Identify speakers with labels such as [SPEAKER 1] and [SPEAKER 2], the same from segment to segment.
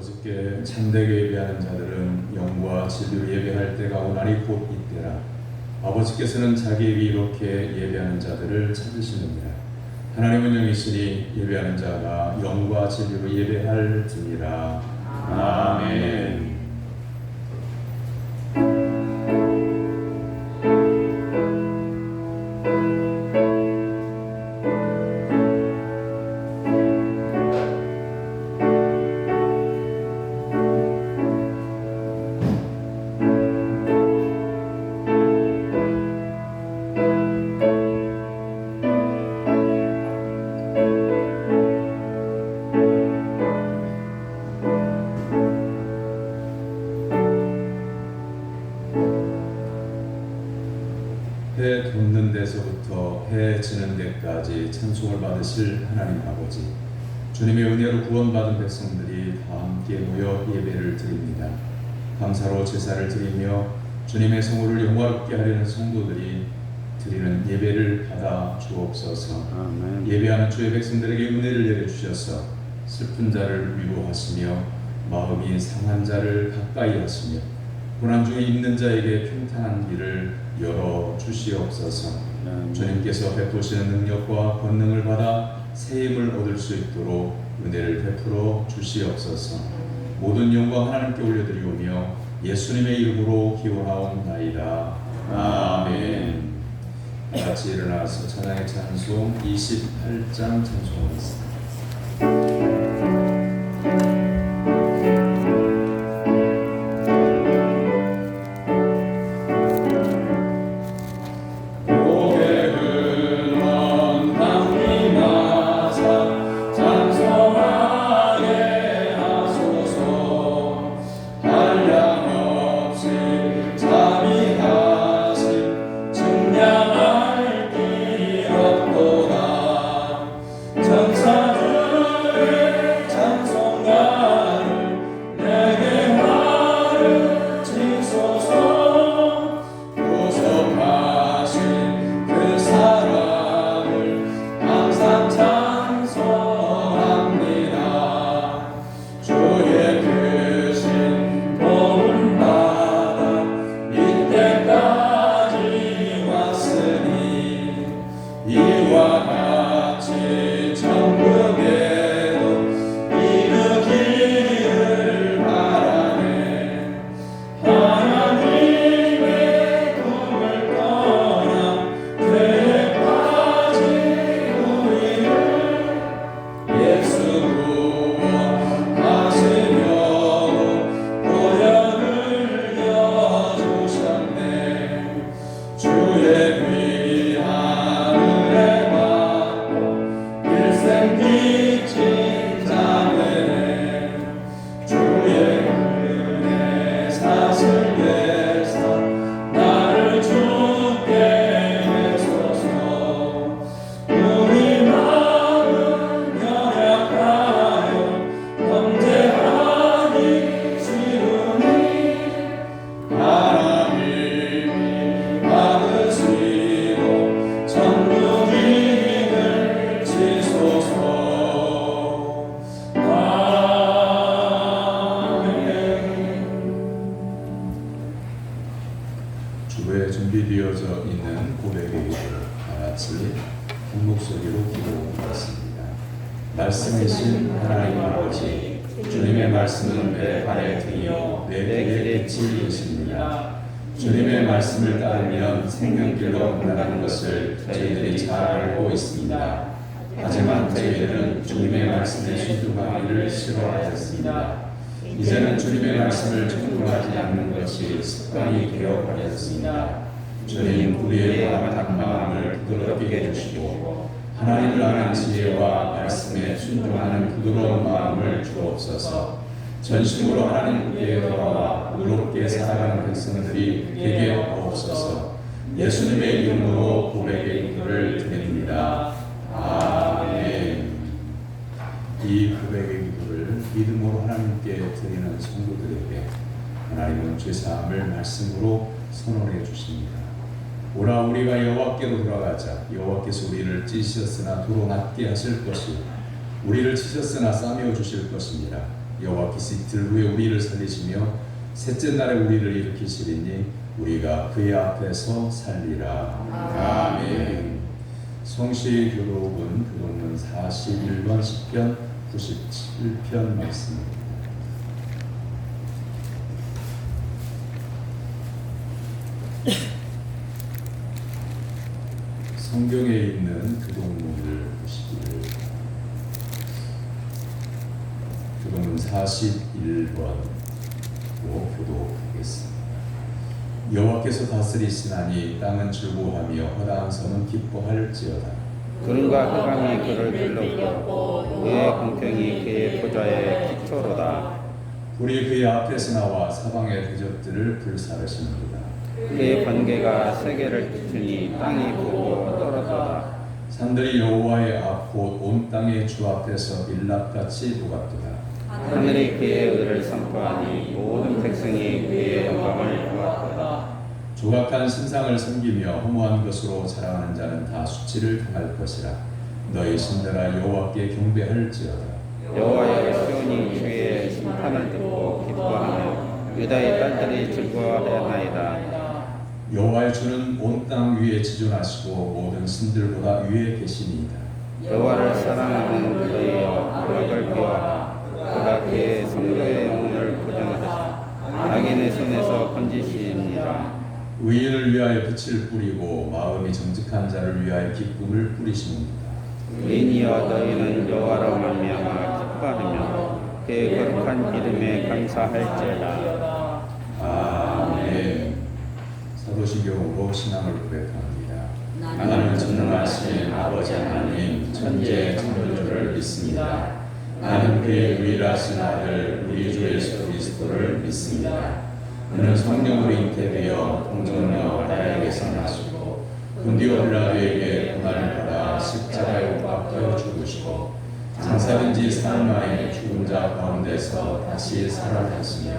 [SPEAKER 1] 아버지께 참되게 예배하는 자들은 영과 진리로 예배할 때가 오나니 곧 이때라. 아버지께서는 자기에게 이렇게 예배하는 자들을 찾으시느니라. 하나님은 영이시니 예배하는 자가 영과 진리로 예배할지니라. 아멘. 해 돋는 데서부터 해 지는 데까지 찬송을 받으실 하나님 아버지, 주님의 은혜로 구원받은 백성들이 다 함께 모여 예배를 드립니다. 감사로 제사를 드리며 주님의 성호를 영화롭게 하려는 성도들이 드리는 예배를 받아 주옵소서.
[SPEAKER 2] 아멘.
[SPEAKER 1] 예배하는 주의 백성들에게 은혜를 내려주셔서 슬픈 자를 위로하시며 마음이 상한 자를 가까이 하시며 고난 중에 있는 자에게 평탄한 길을 열어 주시옵소서. 주님께서 베푸시는 능력과 권능을 받아 새 힘을 얻을 수 있도록 은혜를 베풀어 주시옵소서. 모든 영광 하나님께 올려드리오며 예수님의 이름으로 기원하옵나이다. 아멘. 같이 일어나서 찬양의 찬송 28장 찬송하겠습니다. 주에 준비되어져 있는 고백의 기도 다 같이 한 목소리로 기도하겠습니다. 말씀이신 하나님 아버지, 주님의 말씀은 내 발의 등이요 내 길의 진리이십니다. 주님의 말씀을 따르면 생명길로 나가는 것을 저희들이 잘 알고 있습니다. 하지만 저희들은 주님의 말씀에 순종하기를 싫어하였습니다. 이제는 주님의 말씀을 청중하지 않는 것이 습관이 되어버렸습니다. 주님, 우리의 바닥 마음을 부드럽게 해주시고 하나님을 아는 지혜와 말씀에 순종하는 부드러운 마음을 주옵소서. 전심으로 하나님께 돌아와 의롭게 살아가는 백성들이 되게 하옵소서. 예수님의 이름으로 고백의 기도를 드립니다. 아멘. 이 고백의 기도를 믿음으로 하나님께 드리는 성도들에게 하나님은 죄사함을 말씀으로 선언해 주십니다. 오라, 우리가 여호와께로 돌아가자. 여호와께서 우리를 찢으셨으나 도로 낫게 하실 것이요 우리를 치셨으나 싸매어 주실 것입니다. 여호와께서 이틀 후에 우리를 살리시며 셋째 날에 우리를 일으키시리니 우리가 그의 앞에서 살리라. 아멘. 성시 교독은 교독문 41번 시편 97편 말씀입니다. 성경에 있는 교독문을 보시기를 교독문 41번으로 교독하겠습니다. 여호와께서 다스리시나니 땅은 즐거워하며 허다한 섬은 기뻐할지어다.
[SPEAKER 2] 구름과 흑암이 그를 둘렀고 그의 공평이 그의 보좌의 기초로다.
[SPEAKER 1] 불이 그의 앞에서 나와 사방의 대적들을 불사르시는도다.
[SPEAKER 2] 그의 번개가 세계를 비추니 땅이 부고 떨어져다.
[SPEAKER 1] 산들이 여호와의 앞 곧 온 땅의 주 앞에서 밀랍같이 녹았도다.
[SPEAKER 2] 하늘이 그의 의를 선포하니 모든 백성이 그의 영광을 보았도다.
[SPEAKER 1] 조각한 신상을 섬기며 허무한 것으로 자랑하는 자는 다 수치를 당할 것이라. 너희 신들아 여호와께 경배할지어다.
[SPEAKER 2] 여호와여 시온이 주의 심판을 듣고 기뻐하며 유다의 딸들이 즐거워하나이다.
[SPEAKER 1] 여호와의 주는 온 땅 위에 지존하시고 모든 신들보다 위에 계시니이다.
[SPEAKER 2] 여호와를 사랑하는 너희여 고락을 비워라. 그가 그의 성도의 영혼을 보존하시고 악인의 손에서 건지시니라.
[SPEAKER 1] 의인을 위하여 빛을 뿌리고 마음이 정직한 자를 위하여 기쁨을 뿌리시는도다.
[SPEAKER 2] 의인이여 너희는 여호와로 말미암아 기뻐하며 그의 거룩한 이름에 감사할지어다.
[SPEAKER 1] 아멘. 사도신경으로 신앙을 고백합니다. 나는 전능하신 아버지 하나님 천지의 창조주를 믿습니다. 나는 그의 유일하신 아들 우리 주 예수 그리스도를 믿습니다. 그는 성령으로 잉태되어 동정녀 마리아에게서 나시고 본디오 빌라도에게 고난을 받아 십자가에 못 박혀 죽으시고 장사된 지 사흘 만에 죽은 자 가운데서 다시 살아나시며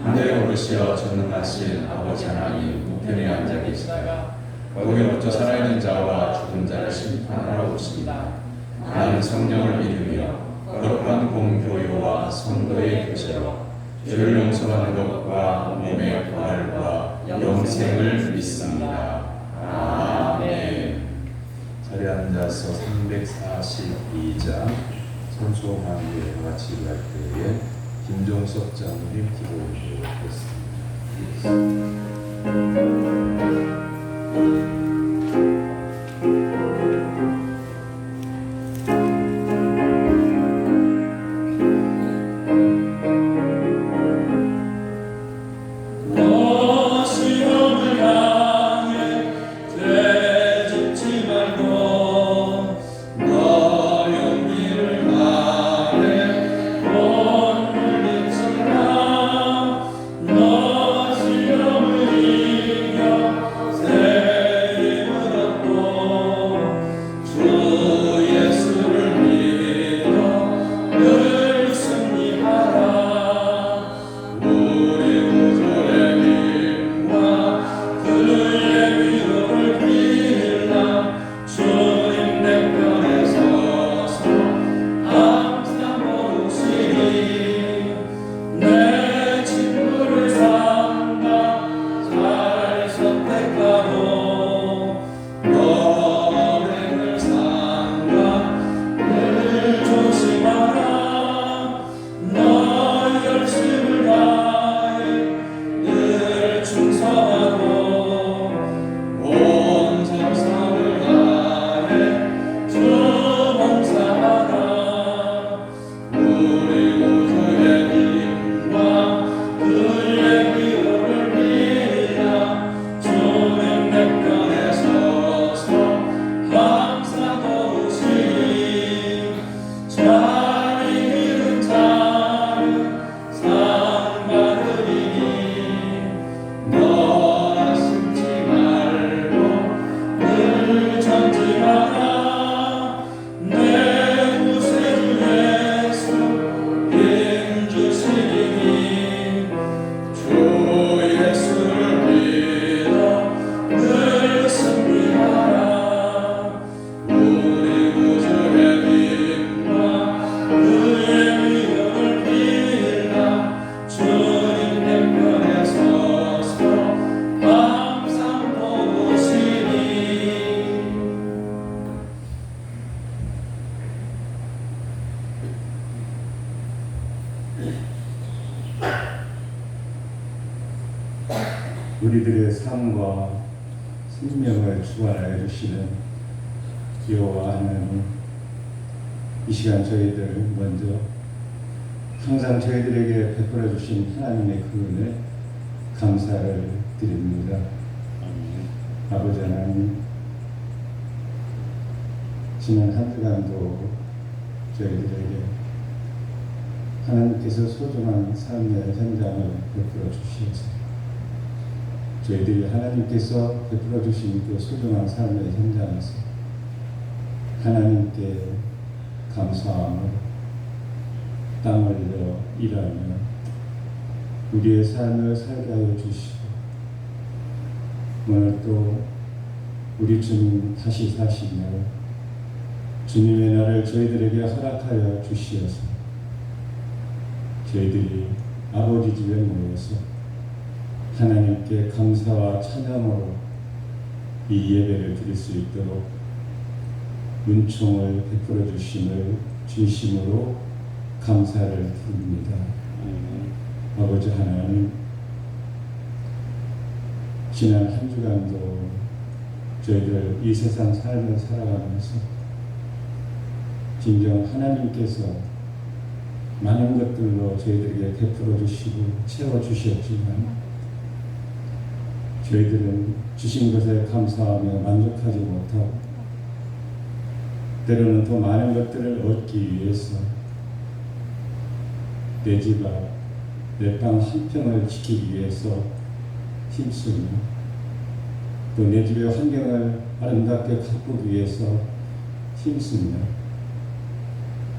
[SPEAKER 1] 하늘에 오르시어 전능하신 아버지 하나님 우편에 앉아 계시다가 거기로부터 살아있는 자와 죽은 자를 심판하러 오십니다. 나는 성령을 믿으며 거룩한 공교회와 성도의 교제로 죄를 용서하는 것과 몸의 부활과 영생을 믿습니다. 아멘. 자리에 앉아서 342장 선소관계에 같이 갈 때에 김종석 장로님 기도해 주겠습니다.
[SPEAKER 3] 우리들의 삶과 생명을 주관하여 주시는 여호와 하나님, 이 시간 저희들 먼저 항상 저희들에게 베풀어 주신 하나님의 그 은혜 감사를 드립니다. 아버지 하나님, 지난 한 주간도 저희들에게 하나님께서 소중한 삶의 현장을 베풀어 주시옵소서. 저희들이 하나님께서 베풀어 주신 그 소중한 삶의 현장에서 하나님께 감사하며 땀 흘려 일하며 우리의 삶을 살게 하여 주시고, 오늘 또 우리 주님 다시 사시며 주님의 날을 저희들에게 허락하여 주시어서 저희들이 아버지 집에 모여서 하나님께 감사와 찬양으로 이 예배를 드릴 수 있도록 은총을 베풀어 주심을 진심으로 감사를 드립니다. 아버지 하나님, 지난 한 주간도 저희들 이 세상 삶을 살아가면서 진정 하나님께서 많은 것들로 저희들에게 베풀어 주시고 채워 주셨지만 저희들은 주신 것에 감사하며 만족하지 못하고 때로는 더 많은 것들을 얻기 위해서 내 집 앞, 내 땅 한 평을 지키기 위해서 힘쓰며 또 내 집의 환경을 아름답게 가꾸기 위해서 힘쓰며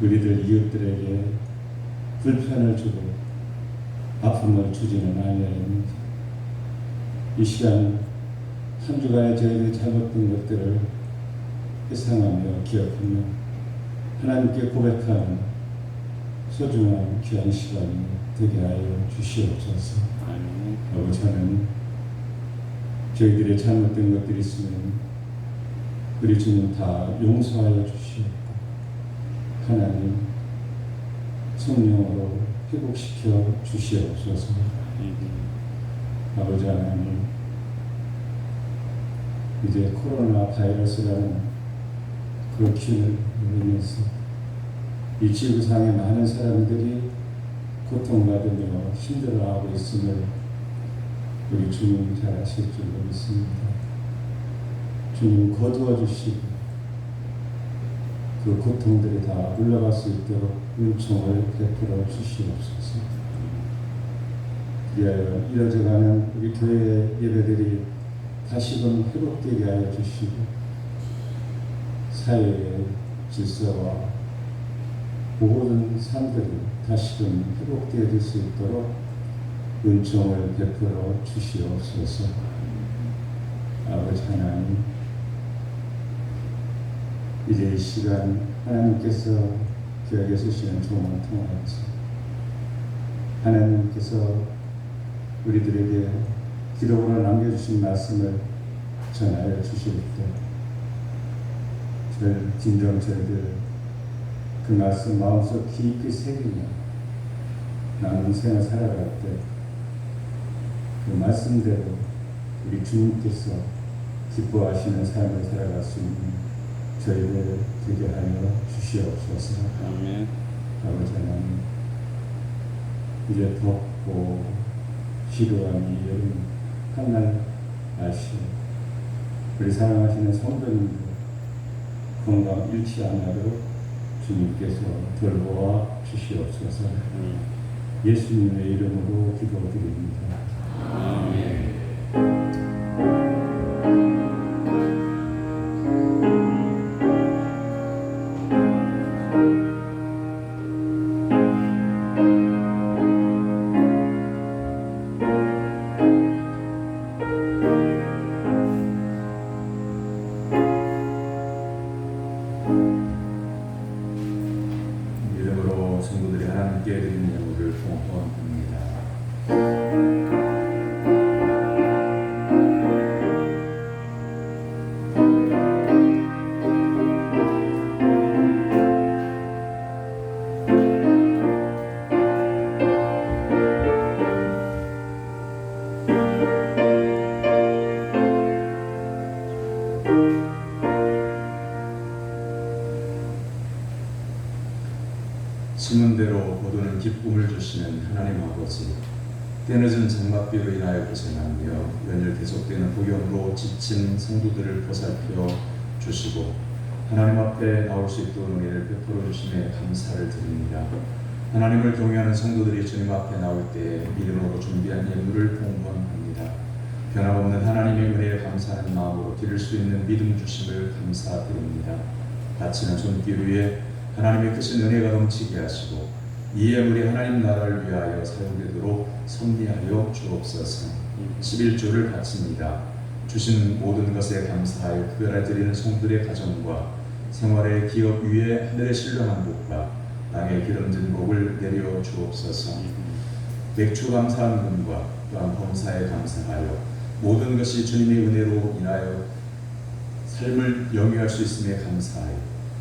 [SPEAKER 3] 우리들 이웃들에게 불편을 주고 아픔을 주지는 아니하옵니다. 이 시간 한 주간에 저희들이 잘못된 것들을 회상하며 기억하며 하나님께 고백하는 소중한 귀한 시간이 되게 하여 주시옵소서. 아버지 하나님, 저희들의 잘못된 것들이 있으면 우리 주님 다 용서하여 주시옵고 하나님 성령으로 회복시켜 주시옵소서. 아버지 하나님, 이제 코로나 바이러스라는 그 기운을 인해서 이 지구상의 많은 사람들이 고통받으며 힘들어하고 있음을 우리 주님 잘 아실 줄로 믿습니다. 주님 거두어 주시고 그 고통들이 다 물러갈 수 있도록 은총을 베풀어 주시옵소서. 그리하여 이어져가는 우리 교회의 예배들이 다시금 회복되게 하여 주시고 사회의 질서와 모든 삶들이 다시금 회복되어질 수 있도록 은총을 베풀어 주시옵소서. 아버지 하나님, 이제 이 시간 하나님께서 교회에 쓰시는 종을 통하여서 하나님께서 우리들에게 기록으로 남겨주신 말씀을 전하여 주실 때 진정 저희들 그 말씀 마음속 깊이 새기며 남은 생을 살아갈 때 그 말씀대로 우리 주님께서 기뻐하시는 삶을 살아갈 수 있는 저희들 되게 하여 주시옵소서.
[SPEAKER 2] 아멘.
[SPEAKER 3] 아버지 하나님, 이제 덥고 지루한 이 여름 한날 날씨, 우리 사랑하시는 성도님들 건강 잃지 않도록 주님께서 돌보아 주시옵소서. 예수님의 이름으로 기도드립니다.
[SPEAKER 2] 아멘.
[SPEAKER 1] 이름으로 성도들이 하나님께 드리는 예물을 봉헌합니다. 주시는 하나님 아버지, 때늦은 장맛비로 인하여 고생하며 연일 계속되는 폭염으로 지친 성도들을 보살펴 주시고 하나님 앞에 나올 수 있도록 은혜를 베풀어 주심에 감사를 드립니다. 하나님을 경외하는 성도들이 주님 앞에 나올 때 믿음으로 준비한 예물을 봉헌합니다. 변함없는 하나님의 은혜에 감사하는 마음으로 드릴 수 있는 믿음 주심을 감사드립니다. 바치는 손길 위에 하나님의 크신 은혜가 넘치게 하시고 이 예물이 하나님 나라를 위하여 사용되도록 섭리하여 주옵소서. 11조를 바칩니다. 주신 모든 것에 감사하여 특별히 드리는 성들의 가정과 생활의 기업 위에 하늘의 신령한 복과 땅의 기름진 복을 내려 주옵소서. 맥주 감사한 분과 또한 범사에 감사하여 모든 것이 주님의 은혜로 인하여 삶을 영위할 수 있음에 감사하여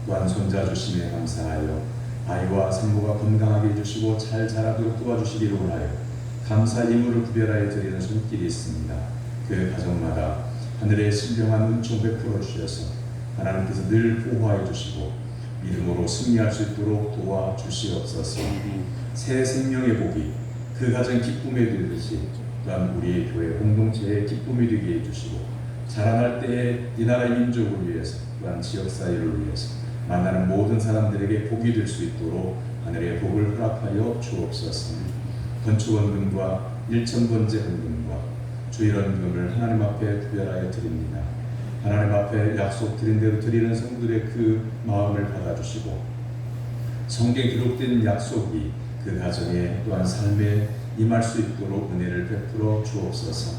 [SPEAKER 1] 또한 손자 주심에 감사하여 아이와 산모가 건강하게 해주시고 잘 자라도록 도와주시기를 원하여 감사 예물을 구별하여 드리는 손길이 있습니다. 그 가정마다 하늘의 신령한 은총 베풀어 주셔서 하나님께서 늘 보호하여 주시고 믿음으로 승리할 수 있도록 도와주시옵소서. 새 생명의 복이 그 가정 기쁨이 되듯이 또한 우리의 교회 공동체의 기쁨이 되게 해주시고 자라날 때에 이 나라의 민족을 위해서 또한 지역사회를 위해서 만나는 모든 사람들에게 복이 될 수 있도록 하늘의 복을 허락하여 주옵소서. 건축원금과 일천번제 헌금과 주일헌금을 하나님 앞에 구별하여 드립니다. 하나님 앞에 약속 드린 대로 드리는 성도들의 그 마음을 받아주시고 성경에 기록된 약속이 그 가정에 또한 삶에 임할 수 있도록 은혜를 베풀어 주옵소서.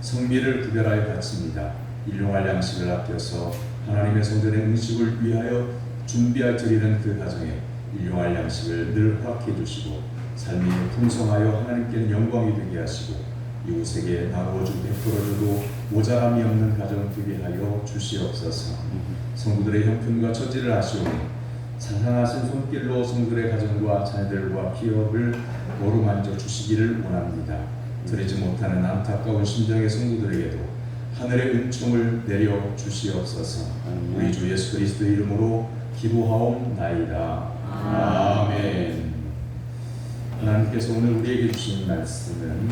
[SPEAKER 1] 성미를 구별하여 바칩니다. 일용할 양식을 아껴서 하나님의 성전의 음식을 위하여 준비하여 드리는 그 가정에 일용할 양식을 늘 허락해 주시고 삶이 풍성하여 하나님께는 영광이 되게 하시고 이웃에게 나누어주고 베풀어주고 모자람이 없는 가정 되게 하여 주시옵소서. 성도들의 형편과 처지를 아시오니 상상하신 손길로 성도들의 가정과 자녀들과 기업을 어루만져 주시기를 원합니다. 드리지 못하는 안타까운 심정의 성도들에게도 하늘의 은총을 내려 주시옵소서. 우리 주 예수 그리스도의 이름으로 기도하옵나이다. 아멘. 하나님께서 오늘 우리에게 주신 말씀은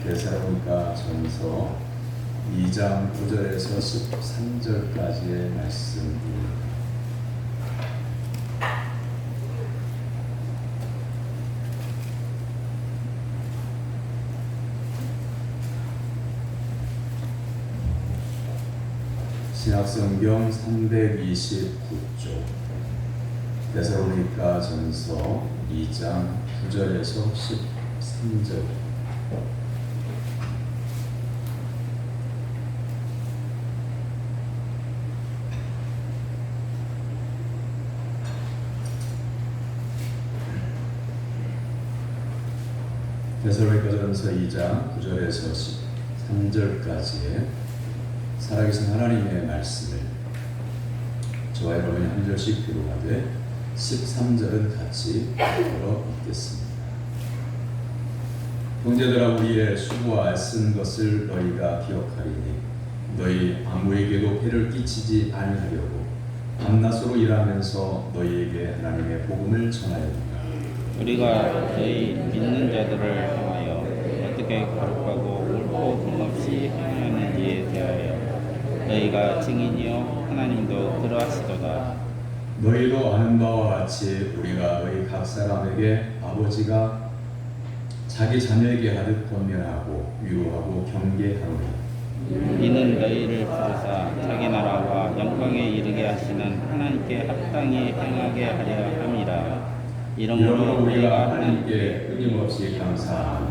[SPEAKER 1] 데살로니가 전서 2장 9절에서 13절까지의 말씀입니다. 신약성경 329쪽 데살로니가 전서 2장 9절에서 13절. 데살로니가 전서 2장 9절에서 13절까지의 살아계신 하나님의 말씀을 저와 여러분이 한 절씩 기록하되 13절은 같이 읽어 읽겠습니다. 형제들아 우리의 수고와 애쓴 것을 너희가 기억하리니 너희 아무에게도 해를 끼치지 아니하려고 밤낮으로 일하면서 너희에게 하나님의 복음을 전하였노라.
[SPEAKER 2] 우리가 너희 믿는 자들을 향하여 어떻게 거룩하고 옳고 금없이 행하는지에 대하여 너희가 증인이요 하나님도 그러하시도다.
[SPEAKER 1] 너희도 아는 바와 같이 우리가 너희 각 사람에게 아버지가 자기 자녀에게 하듯 권면하고 위로하고 경계하노니
[SPEAKER 2] 이는 너희를 부르사 자기 나라와 영광에 이르게 하시는 하나님께 합당히 행하게 하려 함이라.
[SPEAKER 1] 이러므로 우리가 하나님께 끊임없이 감사하며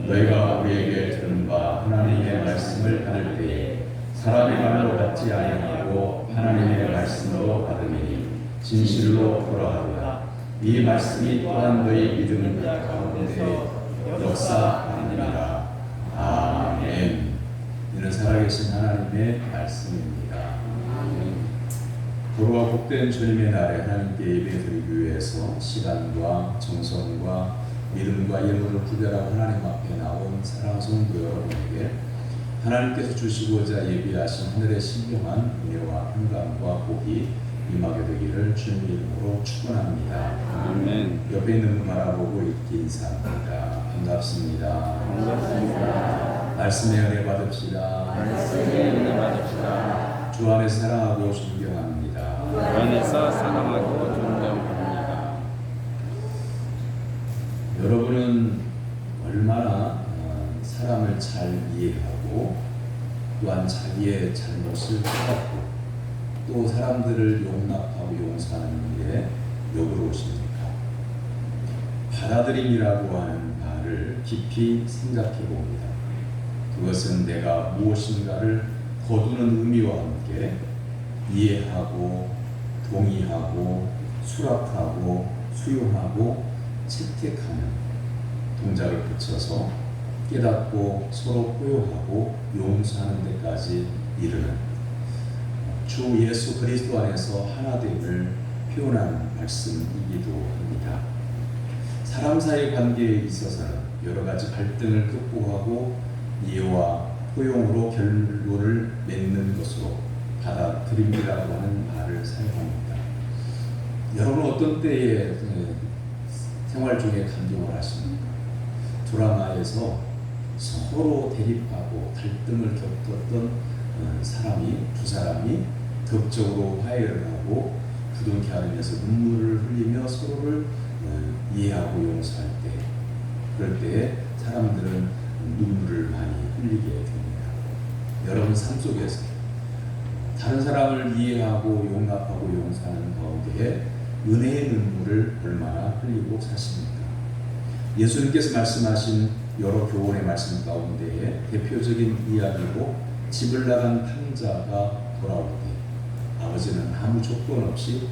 [SPEAKER 1] 너희가 우리에게 들은 바 하나님의 말씀을 받을 때에 사람의 말로 받지 아니하고 하나님의 말씀으로 받으니 진실로 그러하도다. 이 말씀이 또한 너희 믿음 가운데 역사하느니라. 아멘. 이는 살아계신 하나님의 말씀입니다. 도로와 복된 주님의 날에 하나님께 예배드리기 위해서 시간과 정성과 믿음과 예물을 구별하고 하나님 앞에 나온 사랑하는 성도 여러분에게 하나님께서 주시고자 예비하신 하늘의 신령한 은혜와 평강과 복이 임하게 되기를 주님 이름으로 축원합니다.
[SPEAKER 2] 아멘.
[SPEAKER 1] 옆에 있는 분 바라보고 읽기 인사합니다. 반갑습니다.
[SPEAKER 2] 반갑습니다.
[SPEAKER 1] 말씀의 은혜 받읍시다.
[SPEAKER 2] 말씀의 은혜 받읍시다.
[SPEAKER 1] 주 안에 사랑하고 존경합니다.
[SPEAKER 2] 주 안에서 사랑하고 존경합니다.
[SPEAKER 1] 여러분은 얼마나 사람을 잘 이해하고 또한 자기의 잘못을 깨닫고 또 사람들을 용납하고 용서하는 일에 여유로우십니까? 받아들임이라고 하는 말을 깊이 생각해 봅니다. 그것은 내가 무엇인가를 거두는 의미와 함께 이해하고 동의하고 수락하고 수용하고 채택하는 동작을 붙여서 깨닫고 서로 포용하고 용서하는 데까지 이르는 주 예수 그리스도 안에서 하나됨을 표현하는 말씀이기도 합니다. 사람 사이 관계에 있어서는 여러 가지 갈등을 극복하고 이해와 포용으로 결론을 맺는 것으로 받아들임이라고 하는 말을 사용합니다. 여러분 어떤 때에 생활 중에 감동을 하십니까? 드라마에서 서로 대립하고 갈등을 겪었던 두 사람이 극적으로 화해를 하고 부둥켜 안으면서 눈물을 흘리며 서로를 이해하고 용서할 때, 그럴 때 사람들은 눈물을 많이 흘리게 됩니다. 여러분 삶 속에서 다른 사람을 이해하고 용납하고 용서하는 가운데에 은혜의 눈물을 얼마나 흘리고 사십니까? 예수님께서 말씀하신 여러 교훈의 말씀 가운데에 대표적인 이야기로 집을 나간 탕자가 돌아올 때 아버지는 아무 조건 없이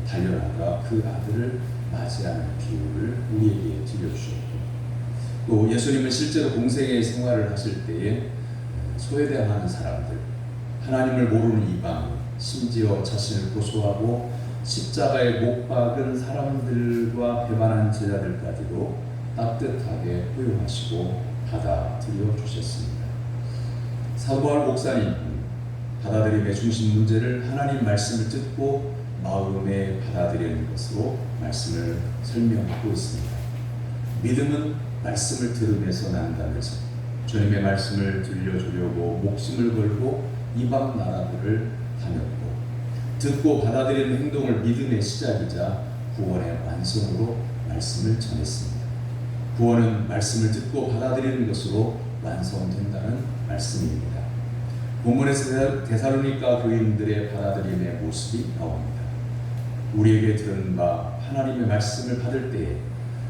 [SPEAKER 1] 달려나가 그 아들을 맞이하는 비유를 우리에게 들려주셨고, 또 예수님은 실제로 공생의 생활을 하실 때에 소외당하는 사람들, 하나님을 모르는 이방, 심지어 자신을 고소하고 십자가에 못 박은 사람들과 배반한 제자들까지도 따뜻하게 포용하시고 받아들여 주셨습니다. 사도바울 목사님, 받아들임의 중심 문제를 하나님 말씀을 듣고 마음에 받아들이는 것으로 말씀을 설명하고 있습니다. 믿음은 말씀을 들으면서 난다면서 주님의 말씀을 들려주려고 목숨을 걸고 이방 나라들을 다녔고, 듣고 받아들이는 행동을 믿음의 시작이자 구원의 완성으로 말씀을 전했습니다. 구원은 말씀을 듣고 받아들이는 것으로 완성된다는 말씀입니다. 본문에서 데살로니가 교인들의 받아들임의 모습이 나옵니다. 우리에게 들은 바 하나님의 말씀을 받을 때에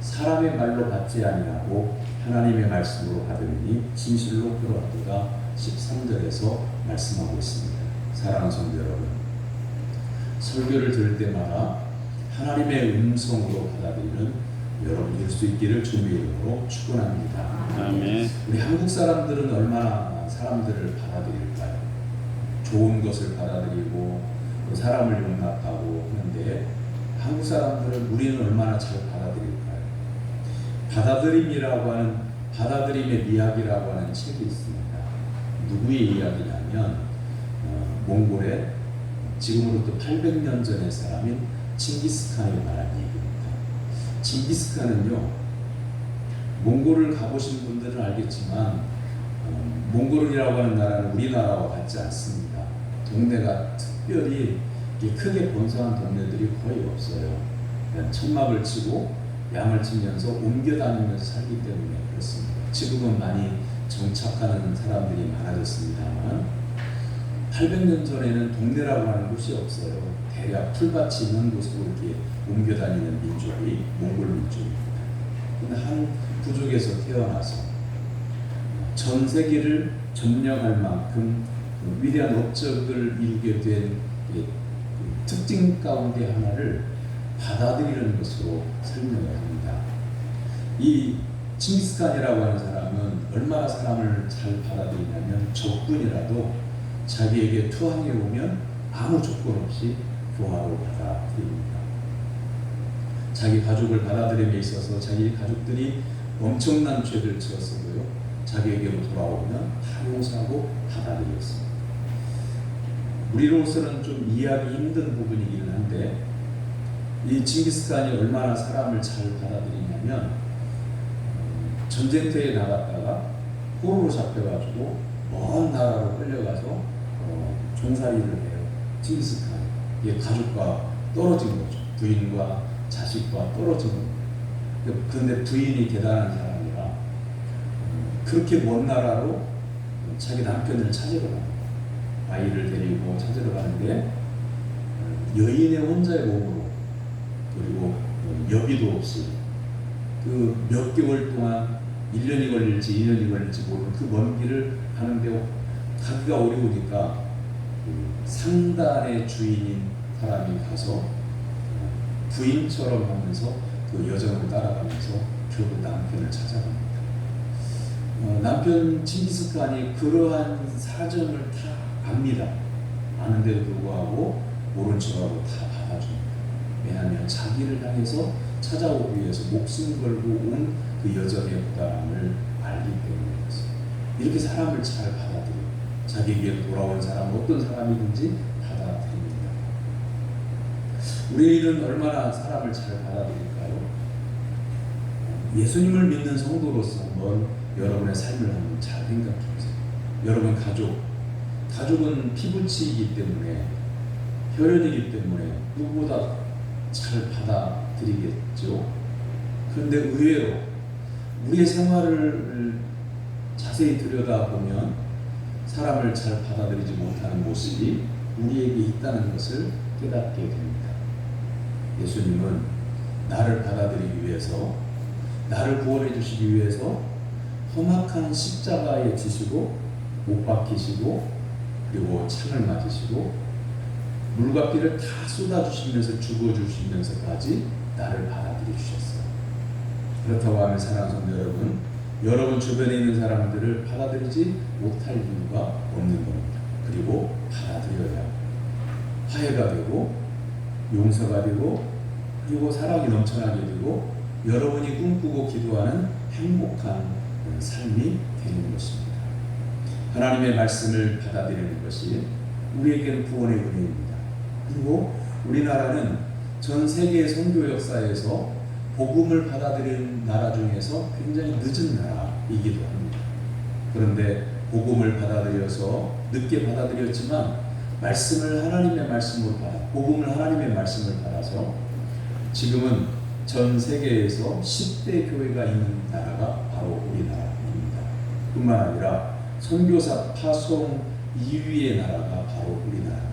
[SPEAKER 1] 사람의 말로 받지 아니하고 하나님의 말씀으로 받으니 진실로 그러하리라 13절에서 말씀하고 있습니다. 사랑하는 성도 여러분, 설교를 들을 때마다 하나님의 음성으로 받아들이는 여러분이 될 수 있기를 주님의 이름으로 축원합니다.
[SPEAKER 2] 아멘.
[SPEAKER 1] 우리 한국 사람들은 얼마나 사람들을 받아들일까요? 좋은 것을 받아들이고 또 사람을 용납하고 하는데 한국 사람들은 우리는 얼마나 잘 받아들일까요? 받아들임이라고 하는 받아들임의 미학이라고 하는 책이 있습니다. 누구의 이야기냐면 몽골의 지금으로부터 800년 전의 사람인 칭기스칸에 관한 얘기입니다. 칭기스칸은요, 몽골을 가보신 분들은 알겠지만 몽골이라고 하는 나라는 우리나라와 같지 않습니다. 동네가 특별히 크게 번성한 동네들이 거의 없어요. 그냥 천막을 치고 양을 치면서 옮겨 다니면서 살기 때문에 그렇습니다. 지금은 많이 정착하는 사람들이 많아졌습니다만 800년 전에는 동네라고 하는 곳이 없어요. 대략 풀밭이 있는 곳으로 이렇게 옮겨 다니는 민족이 몽골 민족입니다. 그런데 한 부족에서 태어나서 전 세계를 점령할 만큼 위대한 업적을 이루게 된 특징 가운데 하나를 받아들이는 것으로 설명을 합니다. 이 칭기스칸이라고 하는 사람은 얼마나 사람을 잘 받아들이냐면 적군이라도 자기에게 투항해 오면 아무 조건 없이 교화로 받아들입니다. 자기 가족을 받아들임에 있어서 자기 가족들이 엄청난 죄를 지었어도요, 자기에게로 돌아오면 다 용서하고 받아들였습니다. 우리로서는 좀 이해하기 힘든 부분이기는 한데 이 징기스칸이 얼마나 사람을 잘 받아들이냐면 전쟁터에 나갔다가 포로로 잡혀가지고 먼 나라로 끌려가서 종살이를 해요. 징기스칸. 이게 가족과 떨어진 거죠. 부인과 자식과 떨어진 거예요. 그런데 부인이 대단한 사람이라 그렇게 먼 나라로 자기 남편을 찾으러 갑니다. 아이를 데리고 찾으러 가는데 여인의 혼자의 몸으로 그리고 여비도 없이 그 몇 개월 동안 1년이 걸릴지 2년이 걸릴지 모르는 그 먼 길을 가는데 가기가 어려우니까 상단의 주인인 사람이 가서 부인처럼 하면서 그 여정을 따라가면서 결국 남편을 찾아갑니다. 남편 징기스칸이 그러한 사정을 다 압니다. 아는데도 불구하고 모른 척하고 다 받아줍니다. 왜냐하면 자기를 향해서 찾아오기 위해서 목숨 걸고 온 그 여정의 부담을 알기 때문이었어요. 이렇게 사람을 잘 받아들여요. 자기에게 돌아온 사람 어떤 사람이든지 받아들입니다. 우리는 얼마나 사람을 잘 받아들일까요? 예수님을 믿는 성도로서 한번 여러분의 삶을 한번 잘 생각해 보세요. 여러분 가족은 피부치이기 때문에 혈연이기 때문에 누구보다 잘 받아들이겠죠. 그런데 의외로 우리의 생활을 자세히 들여다보면 사람을 잘 받아들이지 못하는 모습이 우리에게 있다는 것을 깨닫게 됩니다. 예수님은 나를 받아들이기 위해서, 나를 구원해 주시기 위해서 험악한 십자가에 지시고 못 박히시고 그리고 창을 맞으시고 물과 피를 다 쏟아주시면서 죽어주시면서까지 나를 받아들여 주셨어요. 그렇다고 하면 사랑하는 성도 여러분, 여러분 주변에 있는 사람들을 받아들이지 못할 이유가 없는 겁니다. 그리고 받아들여야 화해가 되고 용서가 되고 그리고 사랑이 넘쳐나게 되고 여러분이 꿈꾸고 기도하는 행복한 삶이 되는 것입니다. 하나님의 말씀을 받아들이는 것이 우리에게는 구원의 은혜입니다. 그리고 우리나라는 전 세계 선교 역사에서 복음을 받아들이는 나라 중에서 굉장히 늦은 나라이기도 합니다. 그런데 복음을 받아들여서 늦게 받아들였지만 말씀을 하나님의 말씀으로 복음을 하나님의 말씀을 받아서 지금은 전 세계에서 10대 교회가 있는 나라가 바로 우리나라입니다. 뿐만 아니라 선교사 파송 2위의 나라가 바로 우리나라입니다.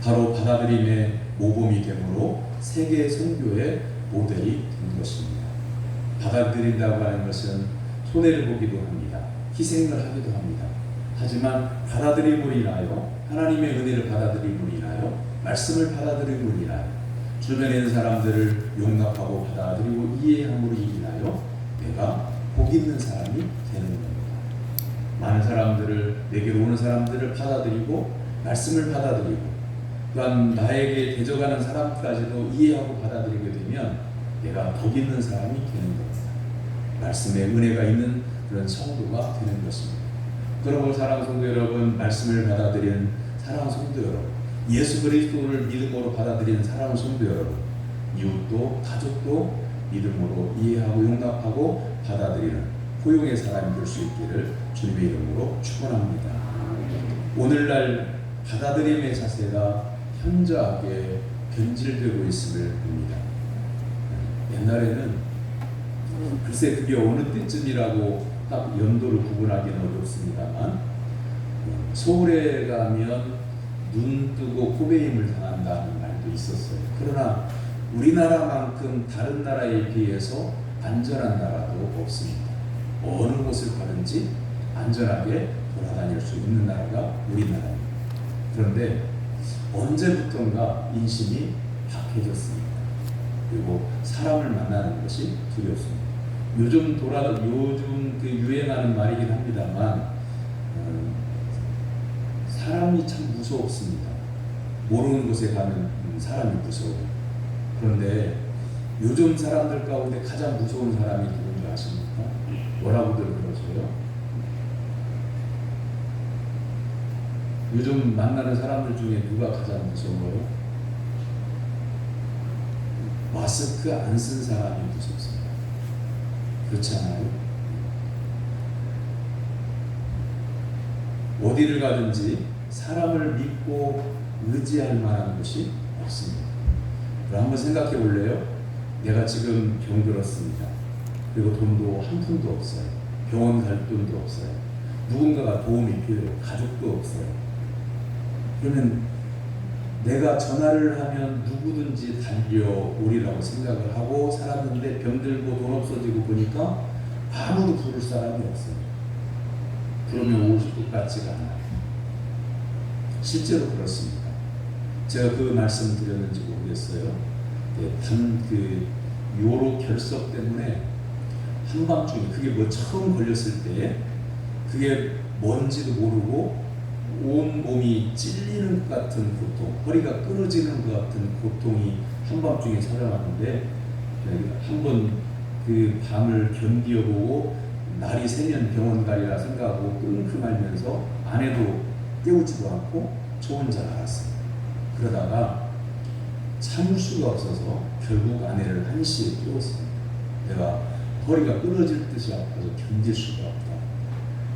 [SPEAKER 1] 바로 받아들임의 모범이 되므로 세계 선교의 모델이 된 것입니다. 받아들인다고 하는 것은 손해를 보기도 합니다. 희생을 하기도 합니다. 하지만 받아들임으로 인하여 하나님의 은혜를 받아들임으로 인하여 말씀을 받아들임으로 인하여 주변에 있는 사람들을 용납하고 받아들이고 이해함으로 인하여 내가 복 있는 사람이 되는 겁니다. 많은 사람들을 내게로 오는 사람들을 받아들이고 말씀을 받아들이고 또한 나에게 대적하는 사람까지도 이해하고 받아들이게 되면 내가 복 있는 사람이 되는 겁니다. 말씀에 은혜가 있는 그런 성도가 되는 것입니다. 그러므로 사랑하는 성도 여러분, 말씀을 받아들이는 사랑하는 성도 여러분, 예수 그리스도를 믿음으로 받아들이는 사랑하는 성도 여러분, 이웃도 가족도 믿음으로 이해하고 용납하고 받아들이는 포용의 사람이 될 수 있기를 주님의 이름으로 축원합니다. 오늘날 받아들임의 자세가 현저하게 변질되고 있음을 봅니다. 옛날에는 글쎄 그게 어느 때쯤이라고 딱 연도를 구분하기는 어렵습니다만 서울에 가면 눈 뜨고 코베임을 당한다는 말도 있었어요. 그러나 우리나라만큼 다른 나라에 비해서 안전한 나라도 없습니다. 어느 곳을 가든지 안전하게 돌아다닐 수 있는 나라가 우리나라입니다. 그런데 언제부턴가 인심이 박해졌습니다. 그리고 사람을 만나는 것이 두렵습니다. 요즘 그 유행하는 말이긴 합니다만 사람이 참 무섭습니다. 모르는 곳에 가면 사람이 무서워요. 그런데 요즘 사람들 가운데 가장 무서운 사람이 누군지 아십니까? 뭐라고들 그러세요? 요즘 만나는 사람들 중에 누가 가장 무서워요? 마스크 안 쓴 사람이 무섭습니다. 그렇지 않아요? 어디를 가든지 사람을 믿고 의지할 만한 곳이 없습니다. 그럼 한번 생각해 볼래요? 내가 지금 병들었습니다. 그리고 돈도 한 푼도 없어요. 병원 갈 돈도 없어요. 누군가가 도움이 필요해요. 가족도 없어요. 그러면 내가 전화를 하면 누구든지 달려오리라고 생각을 하고 살았는데 병들고 돈 없어지고 보니까 아무도 부를 사람이 없어요. 그러면 오실 것 같지가 않아요. 실제로 그렇습니다. 제가 그 말씀 드렸는지 모르겠어요. 요로 결석 때문에 한밤중에 그게 뭐 처음 걸렸을 때에 그게 뭔지도 모르고 온 몸이 찔리는 것 같은 고통, 허리가 끊어지는 것 같은 고통이 한밤중에 찾아왔는데 한번 그 밤을 견디어보고 날이 새면 병원 가리라 생각하고 끊고 말면서 아내도 깨우지도 않고 저 혼자 알았어요. 그러다가 참을 수가 없어서 결국 아내를 1시에 깨웠습니다. 내가 허리가 끊어질 듯이 아파서 견딜 수가 없다.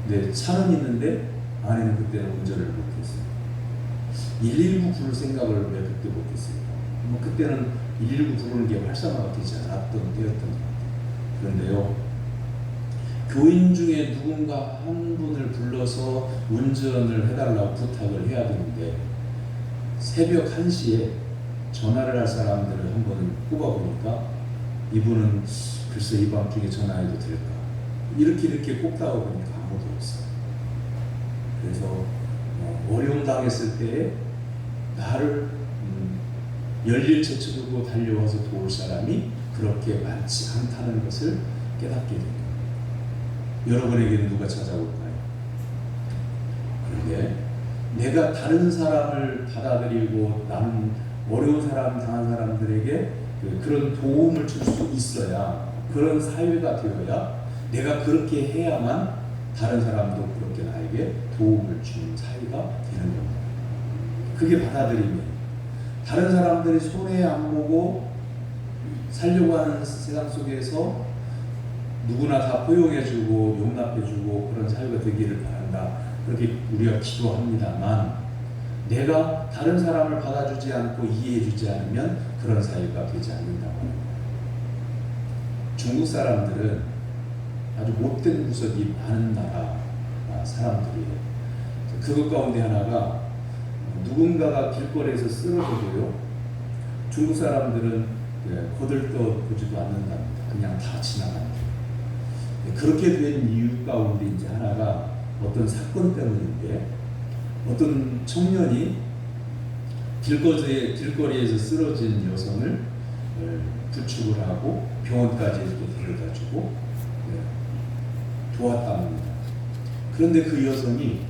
[SPEAKER 1] 근데 차는 있는데 아내는 그때는 운전을 못했어요. 119 부를 생각을 왜 그때 못했어요? 그때는 119 부르는 게 활성화가 되지 않았던 때였던 것 같아요. 그런데요, 교인 중에 누군가 한 분을 불러서 운전을 해달라고 부탁을 해야 되는데 새벽 1시에 전화를 할 사람들을 한 번은 뽑아보니까 이분은 글쎄 이 밤중에 전화해도 될까? 이렇게 꼽다가 보니까 아무도 없어요. 그래서 어려움 당했을 때에 나를 열일제치고 달려와서 도울 사람이 그렇게 많지 않다는 것을 깨닫게 됩니다. 여러분에게는 누가 찾아올까요? 그런데 내가 다른 사람을 받아들이고 나는 어려운 사람 당한 사람들에게 그런 도움을 줄 수 있어야, 그런 사회가 되어야 내가 그렇게 해야만 다른 사람도 그렇게 나에게 도움을 주는 사회가 되는 겁니다. 그게 받아들이면 다른 사람들이 손해 안 보고 살려고 하는 세상 속에서 누구나 다 포용해주고 용납해주고 그런 사회가 되기를 바란다. 그렇게 우리가 기도합니다만 내가 다른 사람을 받아주지 않고 이해해주지 않으면 그런 사회가 되지 않는다고 합니다. 중국 사람들은 아주 못된 구석이 많은 나라 사람들이에요. 그것 가운데 하나가 누군가가 길거리에서 쓰러져도요, 중국 사람들은 거들떠보지도 않는답니다. 그냥 다 지나갑니다. 그렇게 된 이유 가운데 이제 하나가 어떤 사건 때문인데, 어떤 청년이 길거리에서 쓰러진 여성을 부축을 하고 병원까지 또 데려다주고 도왔답니다. 그런데 그 여성이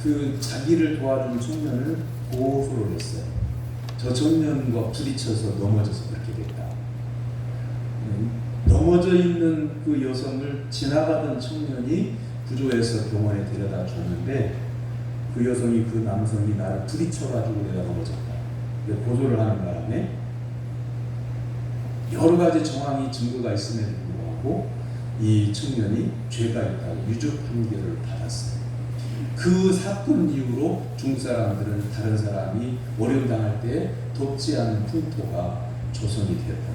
[SPEAKER 1] 그 자기를 도와준 청년을 고소를 했어요. 저 청년과 부딪혀서 넘어져서 그렇게 됐다. 넘어져 있는 그 여성을 지나가던 청년이 구조해서 병원에 데려다 줬는데 그 여성이, 그 남성이 나를 부딪혀가지고 내가 넘어졌다. 고소를 하는 바람에 여러 가지 정황이 증거가 있음에도 불구하고 이 청년이 죄가 있다고 유죄 판결을 받았어요. 그 사건 이후로 중국 사람들은 다른 사람이 어려움 당할 때 돕지 않는 풍토가 조성이 되었다.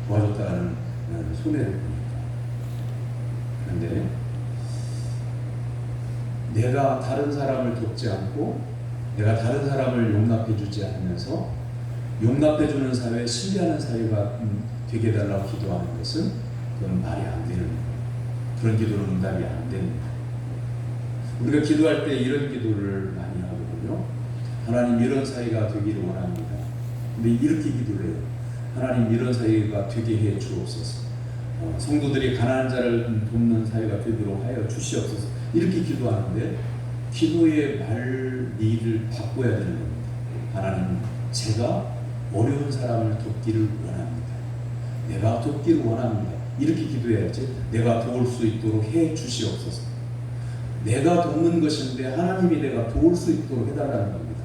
[SPEAKER 1] 도와줬다는 손해를 보니까. 그런데 내가 다른 사람을 돕지 않고 내가 다른 사람을 용납해주지 않으면서 용납해주는 사회, 신뢰하는 사회가 되게 해달라고 기도하는 것은 그건 말이 안 되는 거예요. 그런 기도는 응답이 안 됩니다. 우리가 기도할 때 이런 기도를 많이 하거든요. 하나님, 이런 사회가 되기를 원합니다. 근데 이렇게 기도를 해요. 하나님, 이런 사회가 되게 해 주옵소서. 성도들이 가난한 자를 돕는 사회가 되도록 하여 주시옵소서. 이렇게 기도하는데 기도의 말미를 바꿔야 되는 겁니다. 하나님, 제가 어려운 사람을 돕기를 원합니다. 내가 돕기를 원합니다. 이렇게 기도해야지 내가 도울 수 있도록 해 주시옵소서. 내가 돕는 것인데 하나님이 내가 도울 수 있도록 해달라는 겁니다.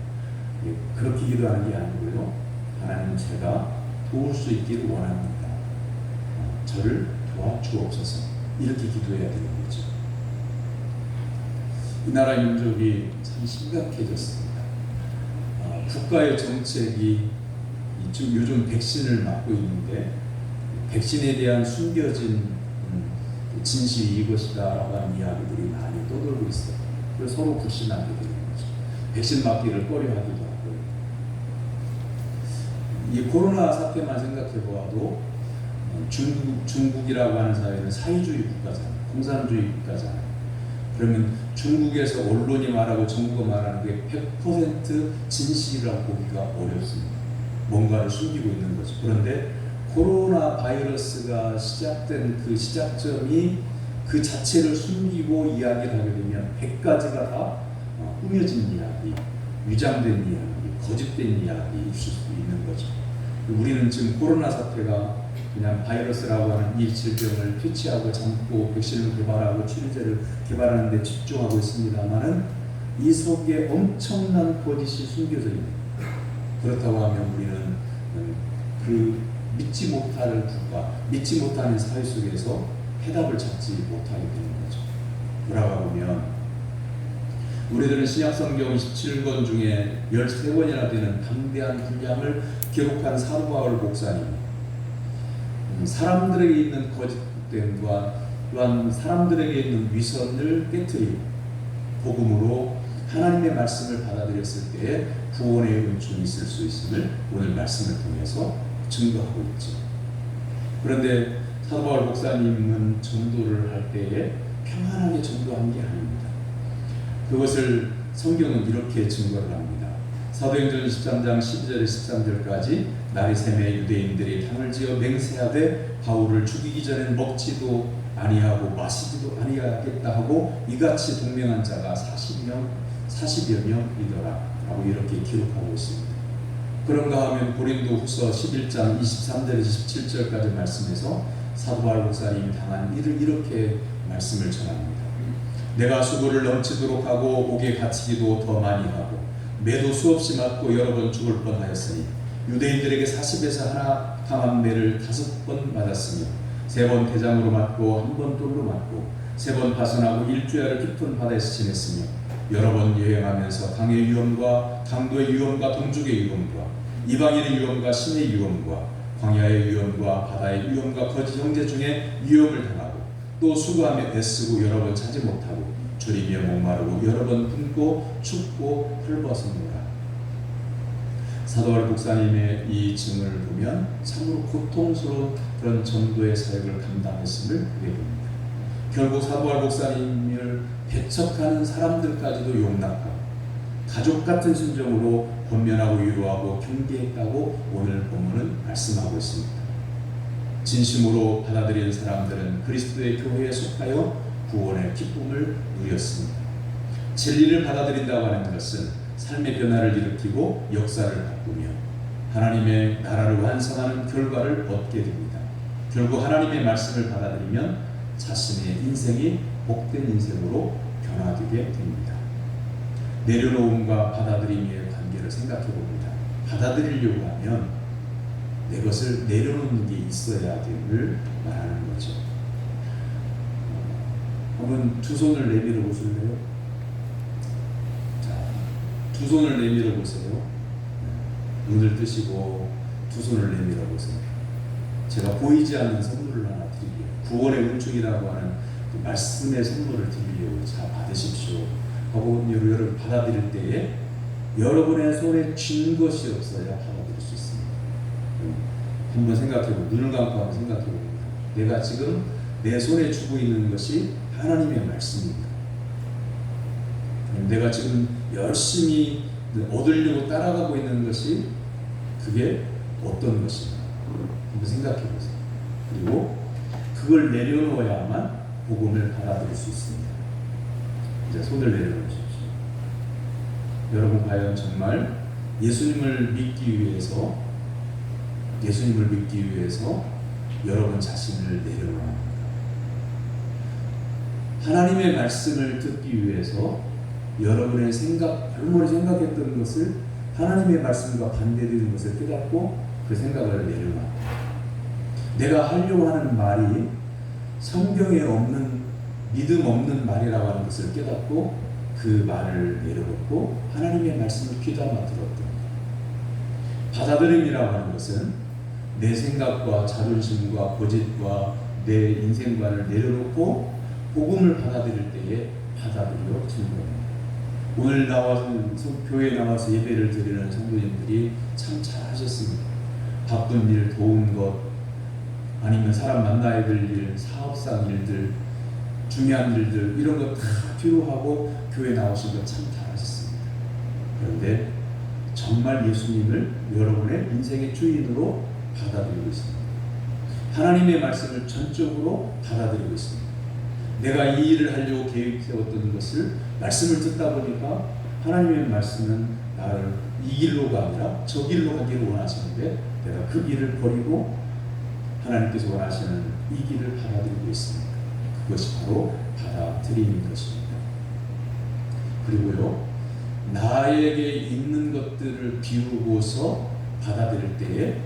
[SPEAKER 1] 그렇게 기도하는 게 아니고요. 하나님, 제가 도울 수 있기를 원합니다. 저를 도와주옵소서. 이렇게 기도해야 되는 거죠. 이 나라 민족이 참 심각해졌습니다. 국가의 정책이 요즘 백신을 맞고 있는데 백신에 대한 숨겨진 진실이 이것이다 라고 하는 이야기들이 많이 떠돌고 있어요. 그래서 서로 불신하게 되는 거죠. 백신 맞기를 꺼려하기도 하고요. 이 코로나 사태만 생각해 보아도 중국이라고 하는 사회는 사회주의 국가잖아요. 공산주의 국가잖아요. 그러면 중국에서 언론이 말하고 정부가 말하는 게 100% 진실이라고 보기가 어렵습니다. 뭔가를 숨기고 있는 거죠. 그런데 코로나 바이러스가 시작된 그 시작점이 그 자체를 숨기고 이야기를 하게 되면 100가지가 다 꾸며진 이야기, 위장된 이야기, 거짓된 이야기일 수 있는 거죠. 우리는 지금 코로나 사태가 그냥 바이러스라고 하는 이 질병을 퇴치하고 잡고 백신을 개발하고 치료제를 개발하는 데 집중하고 있습니다만은 이 속에 엄청난 거짓이 숨겨져 있는 거예요. 그렇다고 하면 우리는 그 믿지 못할 국가, 믿지 못하는 사회 속에서 해답을 찾지 못하게 되는 거죠. 돌아가 보면 우리들은 신약성경 27권 중에 13권이나 되는 담대한 분량을 기록한 사도 바울 목사님, 사람들에게 있는 거짓됨과 또한 사람들에게 있는 위선을 깨트리고 복음으로 하나님의 말씀을 받아들였을 때에 구원의 은총이 있을 수 있음을 오늘 말씀을 통해서 증거하고 있죠. 그런데 사도 바울 목사님은 전도를 할 때에 평안하게 전도한 게 아닙니다. 그것을 성경은 이렇게 증거를 합니다. 사도행전 13장 12절에 13절까지 날이 새매 유대인들이 당을 지어 맹세하되 바울을 죽이기 전엔 먹지도 아니하고 마시지도 아니하겠다 하고 이같이 동맹한 자가 40여 명이더라 라고 이렇게 기록하고 있습니다. 그런가 하면 고린도 후서 11장 23절에서 17절까지 말씀에서 사도 바울 목사님이 당한 일을 이렇게 말씀을 전합니다. 내가 수고를 넘치도록 하고 옥에 갇히기도 더 많이 하고 매도 수없이 맞고 여러 번 죽을 뻔하였으니 유대인들에게 40에서 하나 강한 매를 5번 맞았으며 3번 대장으로 맞고 1번 돌로 맞고 3번 파손하고 일주야를 깊은 바다에서 지냈으며 여러 번 여행하면서 강의 위험과 강도의 위험과 동족의 위험과 이방인의 위험과 신의 위험과 광야의 위험과 바다의 위험과 거짓 형제 중에 위험을 당하고 또 수고하며 애쓰고 여러 번 차지 못하고 졸이며 목마르고 여러 번 굶고 춥고 헐벗었노라. 사도 바울 목사님의 이 증을 보면 참으로 고통스러운 그런 전도의 사역을 감당했음을 보게 됩니다. 결국 사도 바울 목사님을 배척하는 사람들까지도 용납하고 가족 같은 심정으로 권면하고 위로하고 경계했다고 오늘 본문은 말씀하고 있습니다. 진심으로 받아들인 사람들은 그리스도의 교회에 속하여 구원의 기쁨을 누렸습니다. 진리를 받아들인다고 하는 것은 삶의 변화를 일으키고 역사를 바꾸며 하나님의 나라를 완성하는 결과를 얻게 됩니다. 결국 하나님의 말씀을 받아들이면 자신의 인생이 복된 인생으로 변화되게 됩니다. 내려놓음과 받아들임의 관계를 생각해 봅니다. 받아들이려고 하면 내 것을 내려놓는 게 있어야 됨을 말하는 거죠. 한번 두 손을 내밀어 보실래요? 자, 두 손을 내밀어 보세요. 눈을 뜨시고 두 손을 내밀어 보세요. 제가 보이지 않는 선물을 하나 드릴게요. 구원의 은총이라고 하는 그 말씀의 선물을 드리려고 자 받으십시오 하고 여러분 받아들일 때에 여러분의 손에 쥔 것이 없어야 받아들일 수 있습니다. 한번 생각해보고 눈을 감고 한번 생각해봅니다. 내가 지금 내 손에 쥐고 있는 것이 하나님의 말씀입니다. 내가 지금 열심히 얻으려고 따라가고 있는 것이 그게 어떤 것인가 한번 생각해보세요. 그리고 그걸 내려놓아야만 복음을 받아들일 수 있습니다. 이제 손을 내려놓으십시오. 여러분 과연 정말 예수님을 믿기 위해서 여러분 자신을 내려놓습니다. 하나님의 말씀을 듣기 위해서 여러분의 골머리 생각했던 것을 하나님의 말씀과 반대되는 것을 깨닫고 그 생각을 내려놔. 내가 하려고 하는 말이 성경에 없는, 믿음 없는 말이라고 하는 것을 깨닫고 그 말을 내려놓고 하나님의 말씀을 귀담아 들었던 받아들임이라고 하는 것은 내 생각과 자존심과 고집과 내 인생관을 내려놓고 복음을 받아들일 때에 받아들여지는 겁니다. 오늘 교회에 나와서 예배를 드리는 성도님들이 참 잘하셨습니다. 바쁜 일, 도운 것, 아니면 사람 만나야 될 일, 사업상 일들, 중요한 일들 이런 거 다 뒤로 하고 교회 나오신 거 참 잘하셨습니다. 그런데 정말 예수님을 여러분의 인생의 주인으로 받아들이고 있습니다. 하나님의 말씀을 전적으로 받아들이고 있습니다. 내가 이 일을 하려고 계획 세웠던 것을 말씀을 듣다 보니까 하나님의 말씀은 나를 이 길로가 아니라 저 길로 가기를 원하시는데 내가 그 길을 버리고 하나님께서 원하시는 이 길을 받아들이고 있습니다. 그것이 바로 받아들이는 것입니다. 그리고요, 나에게 있는 것들을 비우고서 받아들일 때에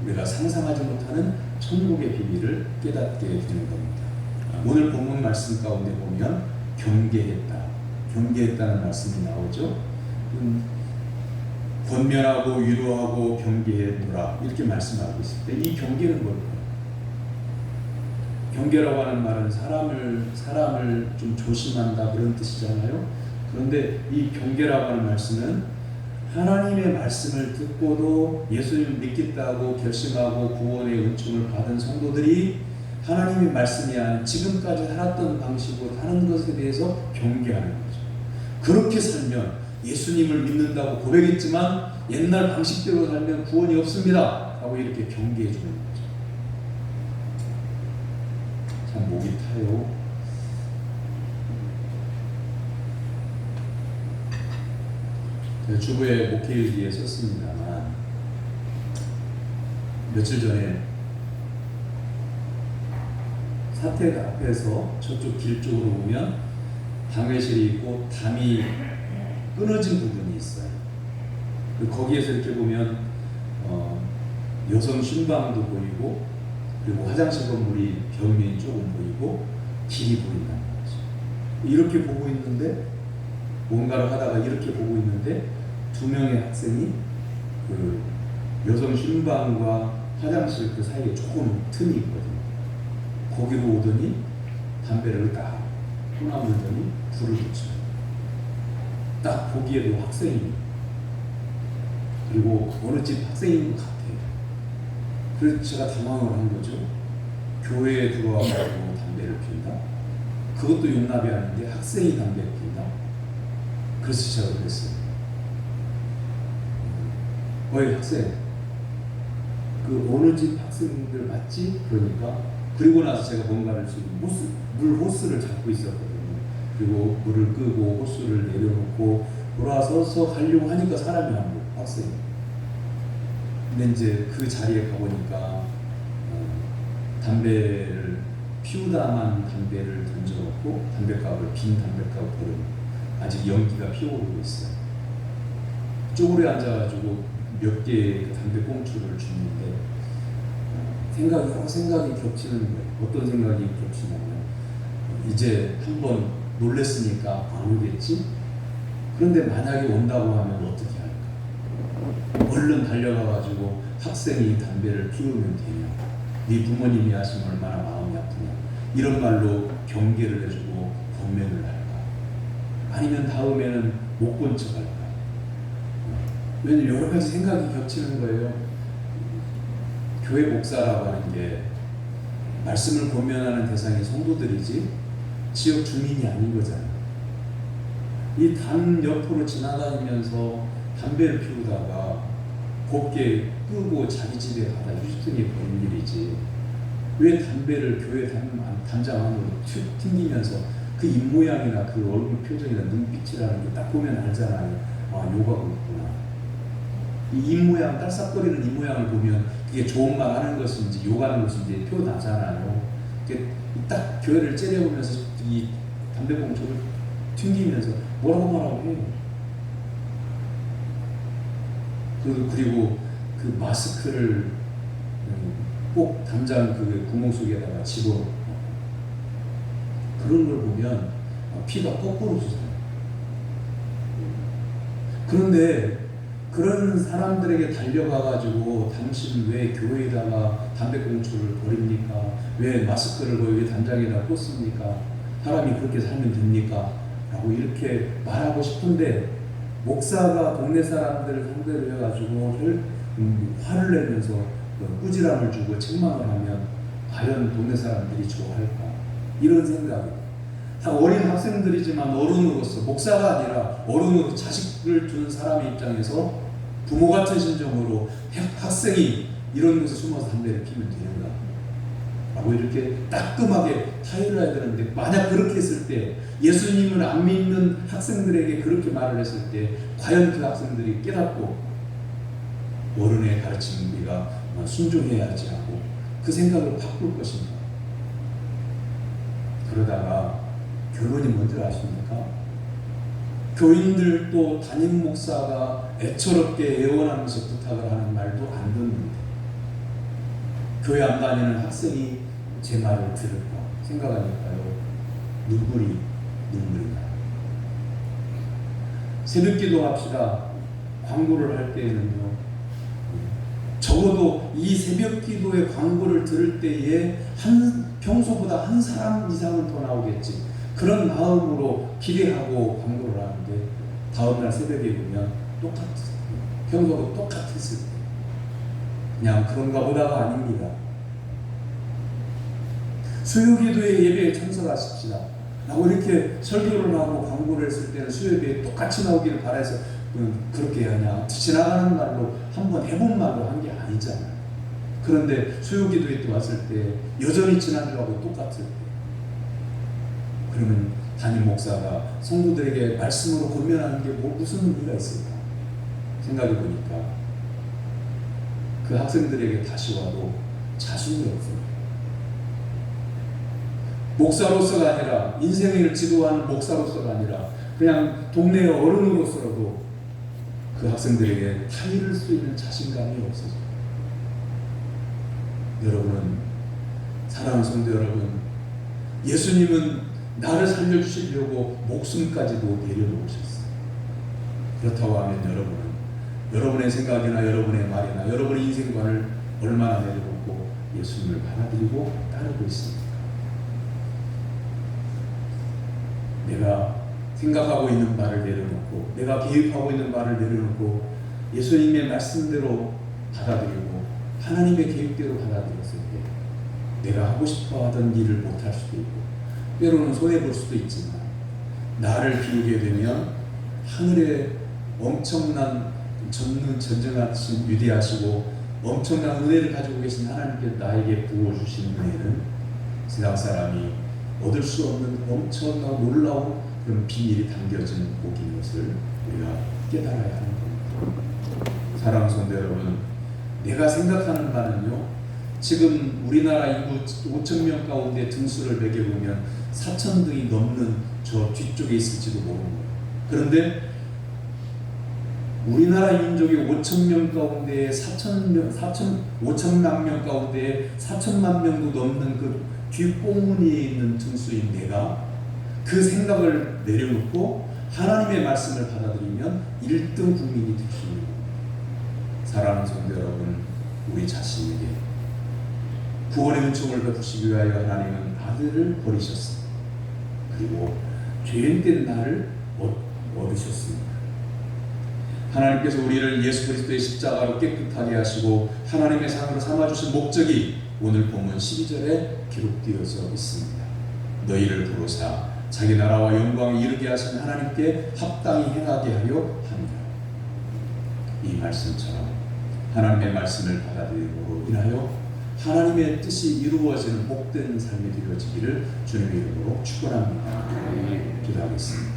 [SPEAKER 1] 우리가 상상하지 못하는 천국의 비밀을 깨닫게 되는 겁니다. 오늘 본문 말씀 가운데 보면 경계했다는 말씀이 나오죠. 권면하고 위로하고 경계해노라 이렇게 말씀하고 있을 때 이 경계는 뭘까요? 경계라고 하는 말은 사람을 좀 조심한다 그런 뜻이잖아요. 그런데 이 경계라고 하는 말씀은 하나님의 말씀을 듣고도 예수님을 믿겠다고 결심하고 구원의 은총을 받은 성도들이 하나님의 말씀이 아닌 지금까지 살았던 방식으로 사는 것에 대해서 경계하는 거죠. 그렇게 살면 예수님을 믿는다고 고백했지만 옛날 방식대로 살면 구원이 없습니다 하고 이렇게 경계해 주는 거죠. 참 목이 타요. 주부의 목회일기에 썼습니다만 며칠 전에 사택 앞에서 저쪽 길 쪽으로 보면 당회실이 있고 담이 끊어진 부분이 있어요. 거기에서 이렇게 보면 여성 신방도 보이고 그리고 화장실 건물이 벽면이 조금 보이고 길이 보인다는 거죠. 이렇게 보고 있는데 뭔가를 하다가 이렇게 보고 있는데 두 명의 학생이 그 여성 신방과 화장실 그 사이에 조금 틈이 있거든요. 거기로 오더니 담배를 딱 끊어물더니 불을 붙여요. 딱 보기에도 학생입니다. 그리고 어느 집 학생인 것 같아요. 그래서 제가 당황을 한 거죠. 교회에 들어와가지고 담배를 피운다? 그것도 용납이 아닌데 학생이 담배를 피운다? 그래서 제가 그랬어요. 어이 학생, 그 어느 집 학생들 맞지? 그러니까 그리고 나서 제가 뭔가를 지금 물 호스를 잡고 있었거든요. 그리고 물을 끄고 호스를 내려놓고 돌아서서 가려고 하니까 사람이 안 보여, 학생이. 근데 이제 그 자리에 가보니까 담배를 피우다만 담배를 던져놓고 빈 담배값을 버리고 아직 연기가 피어오르고 있어요. 쪼그려 앉아가지고 몇 개의 담배 꽁초를 줍는데 여러 생각이 겹치는 거예요. 어떤 생각이 겹치냐면 이제 한번 놀랬으니까 안 오겠지? 그런데 만약에 온다고 하면 어떻게 할까? 얼른 달려가가지고 학생이 담배를 피우면 되냐? 네 부모님이 하시면 얼마나 마음이 아프냐? 이런 말로 경계를 해주고 권면을 할까? 아니면 다음에는 못 본 척 할까? 왜냐면 여러 가지 생각이 겹치는 거예요. 교회 목사라고 하는 게 말씀을 권면하는 대상이 성도들이지 지역 주민이 아닌 거잖아요. 이 담 옆으로 지나다니면서 담배를 피우다가 곱게 끄고 자기 집에 가다 휴스턴이 벌인 일이지 왜 담배를 교회 담장 안으로 튕기면서 그 입모양이나 그 얼굴 표정이나 눈빛이라는 게 딱 보면 알잖아요. 아, 요가고 있구나. 이 입모양, 딸싹거리는 입모양을 보면 그게 좋은 말 하는 것인지 욕하는 것인지 표현하잖아요. 딱 교회를 째려보면서 이 담배꽁초를 튕기면서 뭐라고 해요. 그리고 그 마스크를 꼭 담장 그 구멍 속에다가 집어넣고 그런 걸 보면 피가 거꾸로 솟아요. 그런데 그런 사람들에게 달려가가지고 당신 왜 교회에다가 담배꽁초를 버립니까? 왜 마스크를 왜 담장에다 꽂습니까? 사람이 그렇게 살면 됩니까? 라고 이렇게 말하고 싶은데 목사가 동네 사람들을 상대로 해가지고 화를 내면서 꾸지람을 주고 책망을 하면 과연 동네 사람들이 좋아할까? 이런 생각이 다 어린 학생들이지만 어른으로서 목사가 아니라 어른으로 자식을 두는 사람의 입장에서 부모 같은 심정으로 학생이 이런 곳에 숨어서 담배를 피면 되는가? 라고 이렇게 따끔하게 타의를 해야 되는데 만약 그렇게 했을 때 예수님을 안 믿는 학생들에게 그렇게 말을 했을 때 과연 그 학생들이 깨닫고 어른의 가르침을 우리가 순종해야지 하고 그 생각을 바꿀 것인가? 그러다가 결론이 뭔지 아십니까? 교인들도 담임 목사가 애처롭게 애원하면서 부탁을 하는 말도 안 듣는데 교회 안 다니는 학생이 제 말을 들을까 생각하니까요 눈물이 나요. 새벽기도 합시다. 광고를 할 때에는요 적어도 이 새벽기도의 광고를 들을 때에 평소보다 한 사람 이상은 더 나오겠지 그런 마음으로 기대하고 광고를 하는데 다음날 새벽에 보면 똑같았어요. 평소하고 똑같았을 때 그냥 그런가 보다가 아닙니다. 수요기도의 예배에 참석하십시다 라고 이렇게 설교를 하고 광고를 했을 때는 수요예배에 똑같이 나오기를 바라서 그렇게 그냥 지나가는 말로 한번 해본 말로 한 게 아니잖아요. 그런데 수요기도에 또 왔을 때 여전히 지난주하고 똑같을 때 그러면 담임 목사가 성도들에게 말씀으로 권면하는 게 무슨 의미가 있을까 생각해 보니까 그 학생들에게 다시 와도 자신이 없어요. 목사로서가 아니라 인생을 지도하는 목사로서가 아니라 그냥 동네 어른으로서라도 그 학생들에게 타이를 수 있는 자신감이 없어져요. 여러분은 사랑하는 성도 여러분 예수님은 나를 살려주시려고 목숨까지도 내려놓으셨어요. 그렇다고 하면 여러분은 여러분의 생각이나 여러분의 말이나 여러분의 인생관을 얼마나 내려놓고 예수님을 받아들이고 따르고 있습니까? 내가 생각하고 있는 말을 내려놓고 내가 계획하고 있는 말을 내려놓고 예수님의 말씀대로 받아들이고 하나님의 계획대로 받아들였을 때 내가 하고 싶어 하던 일을 못할 수도 있고 때로는 손해볼 수도 있지만 나를 비우게 되면 하늘에 엄청난 전쟁하신 위대하시고 엄청난 은혜를 가지고 계신 하나님께 나에게 부어주신 은혜는 세상 사람이 얻을 수 없는 엄청난 놀라운 그런 비밀이 담겨진 복인 것을 우리가 깨달아야 하는 겁니다. 사랑하는 성도 여러분, 내가 생각하는 바는요, 지금 우리나라 인구 5,000명 가운데 등수를 매겨보면 4,000등이 넘는 저 뒤쪽에 있을지도 모르는 거예요. 그런데 우리나라 민족이 5,000명 가운데 5천만 명 가운데 4천만 명도 넘는 그 뒷공문에 있는 등수인 내가 그 생각을 내려놓고 하나님의 말씀을 받아들이면 1등 국민이 될 수 있는 겁니다. 사랑하는 성도 여러분, 우리 자신에게 구원의 은총을 베푸시기 위하여 하나님은 아들을 버리셨습니다. 그리고 죄인된 나를 얻으셨습니다. 하나님께서 우리를 예수 그리스도의 십자가로 깨끗하게 하시고 하나님의 상으로 삼아주신 목적이 오늘 본문 12절에 기록되어져 있습니다. 너희를 부르사 자기 나라와 영광에 이르게 하신 하나님께 합당히 행하게 하려 합니다. 이 말씀처럼 하나님의 말씀을 받아들임으로 인하여 하나님의 뜻이 이루어지는 복된 삶이 되어지기를 주님의 이름으로 축원합니다. 기도하겠습니다.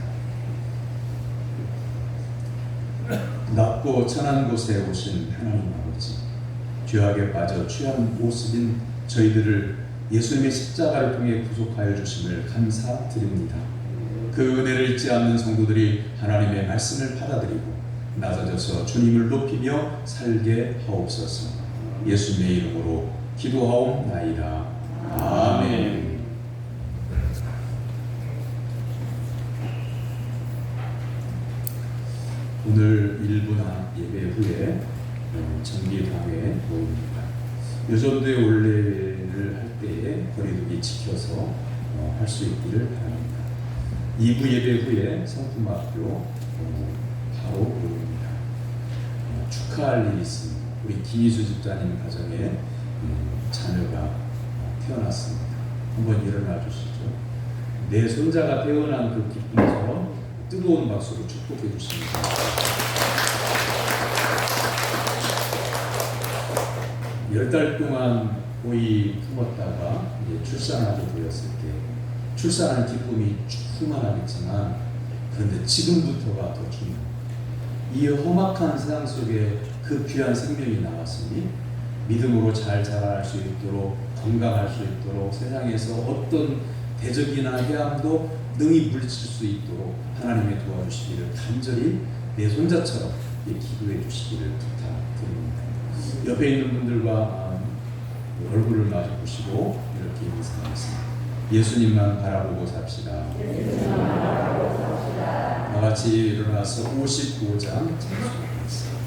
[SPEAKER 1] 낮고 천한 곳에 오신 하나님 아버지, 죄악에 빠져 취한 모습인 저희들을 예수님의 십자가를 통해 구속하여 주심을 감사드립니다. 그 은혜를 잊지 않는 성도들이 하나님의 말씀을 받아들이고 낮아져서 주님을 높이며 살게 하옵소서. 예수님의 이름으로 기도하옵나이다. 아멘. 오늘 1부나 예배 후에 정기당회 모입니다. 요전도의 원례를 할 때에 거리두기 지켜서 할 수 있기를 바랍니다. 2부 예배 후에 성품학교 바로 모입니다. 축하할 일이 있습니다. 우리 김희수 집사님 가정에 자녀가 태어났습니다. 한번 일어나 주시죠. 내 손자가 태어난 그 기쁨처럼 뜨거운 박수로 축복해 주십니다. 10달 동안 고이 품었다가 이제 출산하게 되었을 때 출산하는 기쁨이 충만하겠지만 그런데 지금부터가 더 중요합니다. 이 험악한 세상 속에 그 귀한 생명이 나왔으니 믿음으로 잘 자랄 수 있도록 건강할 수 있도록 세상에서 어떤 대적이나 해함도 능히 물리칠 수 있도록 하나님의 도와주시기를 간절히 내 손자처럼 기도해 주시기를 부탁드립니다. 옆에 있는 분들과 얼굴을 마주 보시고 이렇게 인사하겠습니다. 예수님만 바라보고 삽시다. 나같이 일어나서 55장 찬송하겠습니다.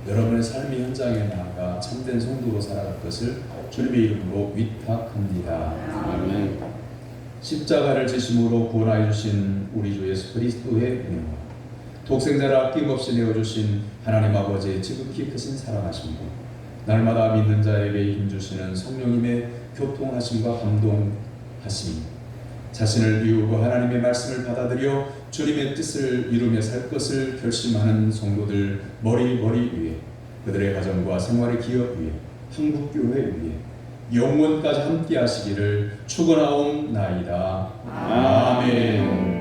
[SPEAKER 1] 여러분의 삶의 현장에 나아가 참된 성도로 살아갈 것을 주님의 이름으로 위탁합니다.
[SPEAKER 2] 아멘.
[SPEAKER 1] 십자가를 지심으로 구원하여 주신 우리 주 예수 그리스도의 은혜와 독생자를 아낌없이 내어주신 하나님 아버지의 지극히 크신 사랑하심과 날마다 믿는 자에게 힘주시는 성령님의 교통하심과 감동하심, 자신을 비우고 하나님의 말씀을 받아들여 주님의 뜻을 이루며 살 것을 결심하는 성도들 머리 위에, 그들의 가정과 생활의 기업 위에, 한국교회 위에 영원까지 함께 하시기를 축원하옵나이다. 아멘.